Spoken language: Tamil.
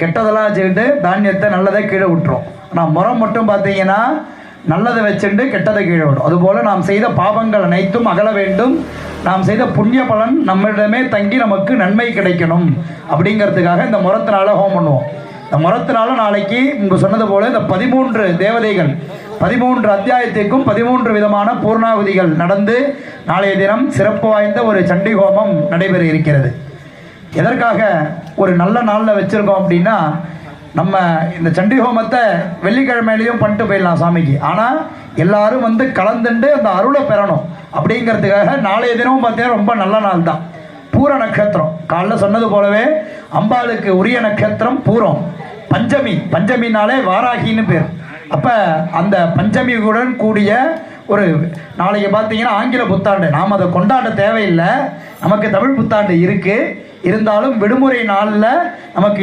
கெட்டதெல்லாம் வச்சுக்கிட்டு தானியத்தை நல்லதை கீழே விட்டுரும். ஆனால் முறம் மட்டும் பார்த்தீங்கன்னா நல்லதை வச்சுட்டு கெட்டதை கீழே விடும். அதுபோல் நாம் செய்த பாவங்கள் அனைத்தும் அகல வேண்டும், நாம் செய்த புண்ணிய பலன் நம்மளிடமே தங்கி நமக்கு நன்மை கிடைக்கணும் அப்படிங்கிறதுக்காக இந்த முறத்தினால ஹோமம் பண்ணுவோம். இந்த முறத்தினால நாளைக்கு இங்கு சொன்னது போல இந்த 13 தேவதைகள் 13 அத்தியாயத்திற்கும் 13 விதமான பூர்ணாகுதிகள் நடந்து நாளைய தினம் சிறப்பு வாய்ந்த ஒரு சண்டி ஹோமம் நடைபெற இருக்கிறது. எதற்காக ஒரு நல்ல நாளில் வச்சுருக்கோம் அப்படின்னா, நம்ம இந்த சண்டி ஹோமத்தை வெள்ளிக்கிழமையிலையும் பண்ணிட்டு போயிடலாம் சாமிக்கு. ஆனால் எல்லாரும் வந்து கலந்துண்டு அந்த அருளை பெறணும் அப்படிங்கிறதுக்காக நாளைய தினமும் பார்த்தீங்கன்னா ரொம்ப நல்ல நாள் தான். பூர நட்சத்திரம் காலைல சொன்னது போலவே அம்பாளுக்கு உரிய நட்சத்திரம் பூரம். பஞ்சமினாலே வாராகின்னு பேர். அப்போ அந்த பஞ்சமியுடன் கூடிய ஒரு நாளைக்கு பார்த்தீங்கன்னா ஆங்கில புத்தாண்டு. நாம் அதை கொண்டாட தேவையில்லை, நமக்கு தமிழ் புத்தாண்டு இருக்குது. இருந்தாலும் விடுமுறை நாளில் நமக்கு